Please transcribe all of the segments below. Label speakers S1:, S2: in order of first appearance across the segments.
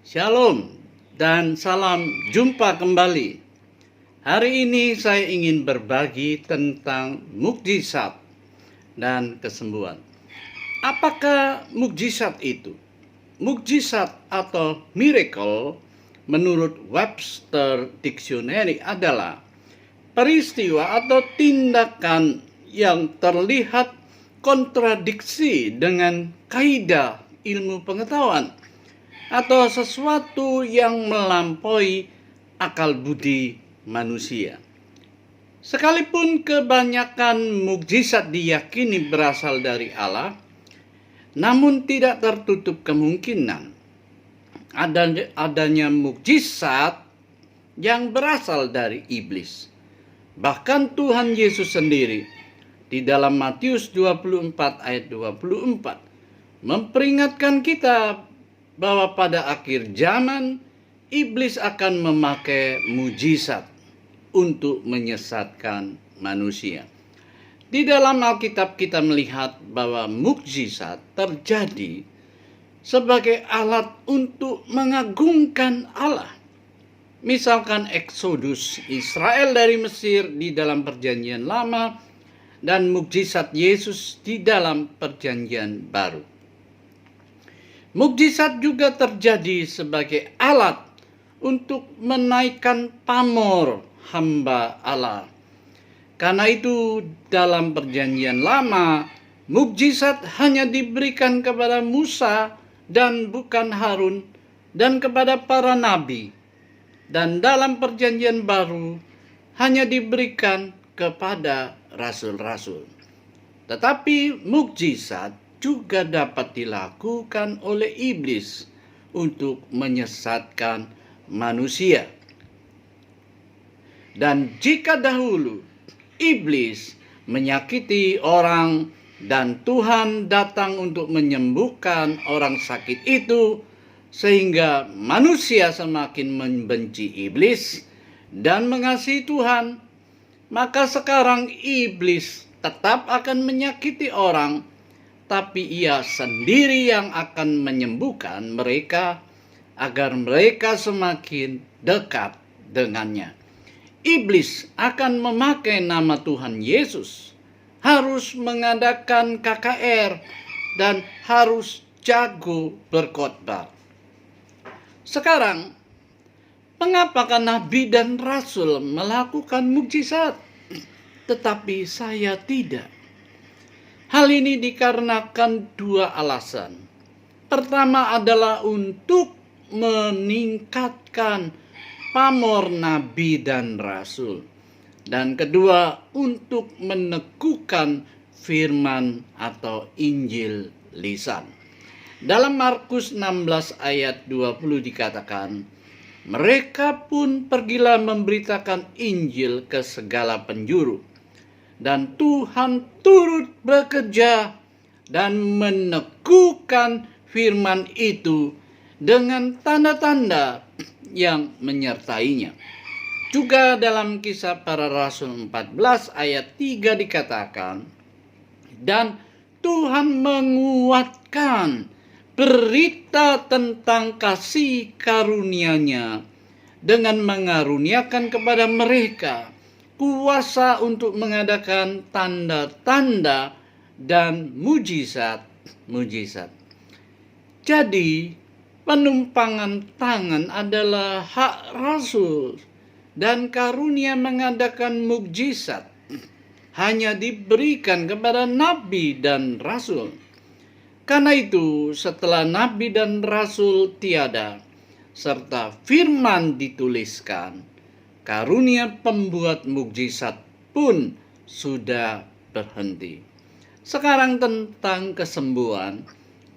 S1: Shalom dan salam jumpa kembali. Hari ini saya ingin berbagi tentang mukjizat dan kesembuhan. Apakah mukjizat itu? Mukjizat atau miracle menurut Webster Dictionary adalah peristiwa atau tindakan yang terlihat kontradiksi dengan kaidah ilmu pengetahuan atau sesuatu yang melampaui akal budi manusia. Sekalipun kebanyakan mukjizat diyakini berasal dari Allah, namun tidak tertutup kemungkinan adanya mukjizat yang berasal dari iblis. Bahkan Tuhan Yesus sendiri di dalam Matius 24 ayat 24 memperingatkan kita bahwa pada akhir zaman iblis akan memakai mujizat untuk menyesatkan manusia. Di dalam Alkitab kita melihat bahwa mukjizat terjadi sebagai alat untuk mengagungkan Allah. Misalkan Eksodus Israel dari Mesir di dalam Perjanjian Lama dan mukjizat Yesus di dalam Perjanjian Baru. Mukjizat juga terjadi sebagai alat untuk menaikkan pamor hamba Allah. Karena itu dalam Perjanjian Lama, mukjizat hanya diberikan kepada Musa dan bukan Harun dan kepada para nabi. Dan dalam Perjanjian Baru hanya diberikan kepada rasul-rasul. Tetapi mukjizat juga dapat dilakukan oleh iblis untuk menyesatkan manusia. Dan jika dahulu iblis menyakiti orang dan Tuhan datang untuk menyembuhkan orang sakit itu, sehingga manusia semakin membenci iblis dan mengasihi Tuhan, maka sekarang iblis tetap akan menyakiti orang, tapi ia sendiri yang akan menyembuhkan mereka agar mereka semakin dekat dengannya. Iblis akan memakai nama Tuhan Yesus, harus mengadakan KKR, dan harus jago berkhotbah. Sekarang, mengapakah nabi dan rasul melakukan mukjizat, tetapi saya tidak? Hal ini dikarenakan dua alasan. Pertama adalah untuk meningkatkan pamor nabi dan rasul. Dan kedua, untuk meneguhkan firman atau Injil lisan. Dalam Markus 16 ayat 20 dikatakan, mereka pun pergilah memberitakan Injil ke segala penjuru. Dan Tuhan turut bekerja dan meneguhkan firman itu dengan tanda-tanda yang menyertainya. Juga dalam Kisah Para Rasul 14 ayat 3 dikatakan, dan Tuhan menguatkan berita tentang kasih karunia-Nya dengan mengaruniakan kepada mereka kuasa untuk mengadakan tanda-tanda dan mujizat-mujizat. Jadi, penumpangan tangan adalah hak rasul dan karunia mengadakan mukjizat hanya diberikan kepada nabi dan rasul. Karena itu, setelah nabi dan rasul tiada, serta firman dituliskan, karunia pembuat mukjizat pun sudah berhenti. Sekarang tentang kesembuhan,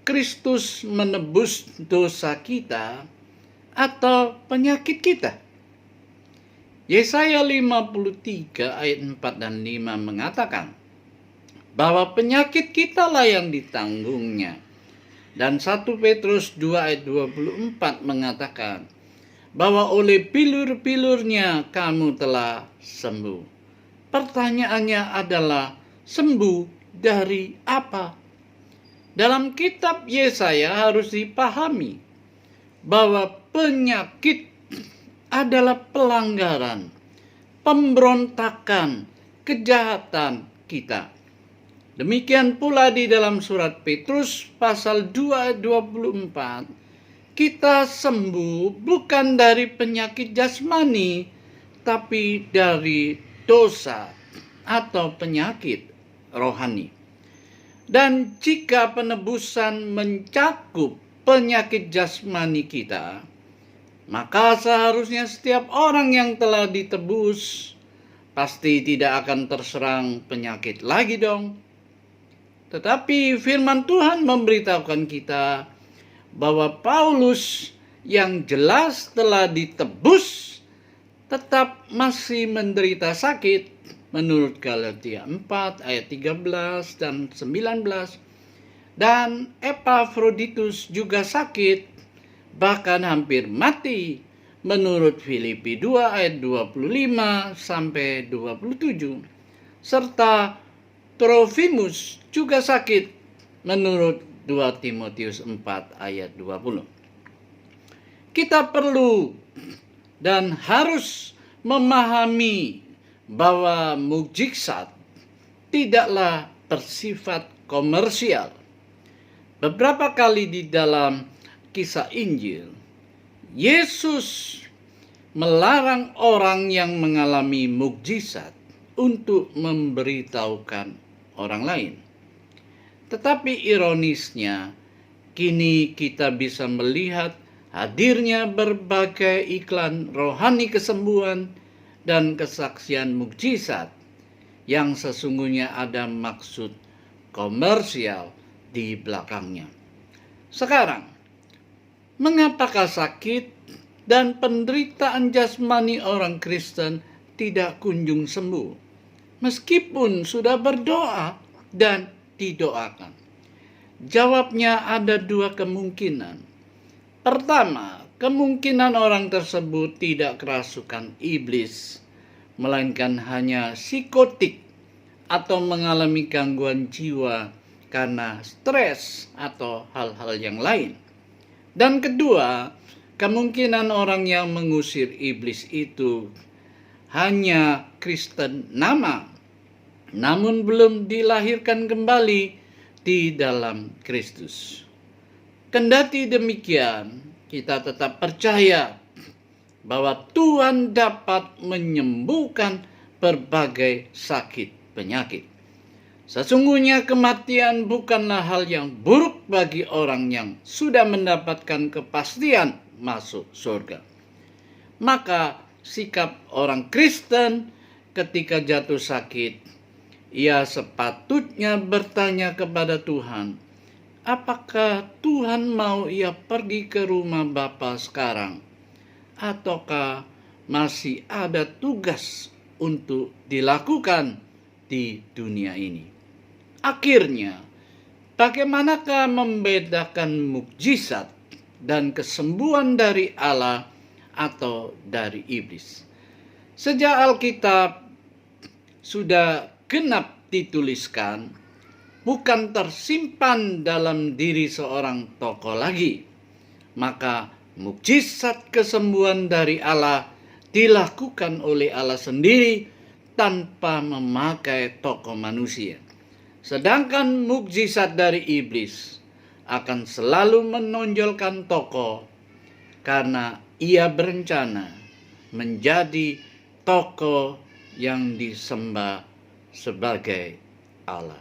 S1: Kristus menebus dosa kita atau penyakit kita. Yesaya 53 ayat 4 dan 5 mengatakan bahwa penyakit kitalah yang ditanggungnya. Dan 1 Petrus 2 ayat 24 mengatakan bahwa oleh pilur-pilurnya kamu telah sembuh. Pertanyaannya adalah, sembuh dari apa? Dalam kitab Yesaya harus dipahami bahwa penyakit adalah pelanggaran, pemberontakan, kejahatan kita. Demikian pula di dalam surat Petrus pasal 2 ayat 24, kita sembuh bukan dari penyakit jasmani, tapi dari dosa atau penyakit rohani. Dan jika penebusan mencakup penyakit jasmani kita, maka seharusnya setiap orang yang telah ditebus pasti tidak akan terserang penyakit lagi dong. Tetapi firman Tuhan memberitahukan kita bahwa Paulus yang jelas telah ditebus tetap masih menderita sakit menurut Galatia 4 ayat 13 dan 19. Dan Epafroditus juga sakit, bahkan hampir mati menurut Filipi 2 ayat 25 sampai 27. Serta Trofimus juga sakit menurut 2 Timotius 4 ayat 20. Kita perlu dan harus memahami bahwa mukjizat tidaklah bersifat komersial. Beberapa kali di dalam kisah Injil, Yesus melarang orang yang mengalami mukjizat untuk memberitahukan orang lain. Tetapi ironisnya, kini kita bisa melihat hadirnya berbagai iklan rohani kesembuhan dan kesaksian mukjizat yang sesungguhnya ada maksud komersial di belakangnya. Sekarang, mengapakah sakit dan penderitaan jasmani orang Kristen tidak kunjung sembuh, meskipun sudah berdoa dan didoakan? Jawabnya ada dua kemungkinan. Pertama, kemungkinan orang tersebut tidak kerasukan iblis, melainkan hanya psikotik atau mengalami gangguan jiwa karena stres atau hal-hal yang lain. Dan kedua, kemungkinan orang yang mengusir iblis itu hanya Kristen nama, namun belum dilahirkan kembali di dalam Kristus. Kendati demikian, kita tetap percaya bahwa Tuhan dapat menyembuhkan berbagai sakit penyakit. Sesungguhnya kematian bukanlah hal yang buruk bagi orang yang sudah mendapatkan kepastian masuk surga. Maka sikap orang Kristen ketika jatuh sakit, ia sepatutnya bertanya kepada Tuhan, apakah Tuhan mau ia pergi ke rumah Bapa sekarang? Ataukah masih ada tugas untuk dilakukan di dunia ini? Akhirnya, bagaimanakah membedakan mukjizat dan kesembuhan dari Allah atau dari iblis? Sejak Alkitab sudah genap dituliskan, bukan tersimpan dalam diri seorang tokoh lagi, maka mukjizat kesembuhan dari Allah dilakukan oleh Allah sendiri tanpa memakai tokoh manusia. Sedangkan mukjizat dari iblis akan selalu menonjolkan tokoh karena ia berencana menjadi tokoh yang disembah sebagai Allah.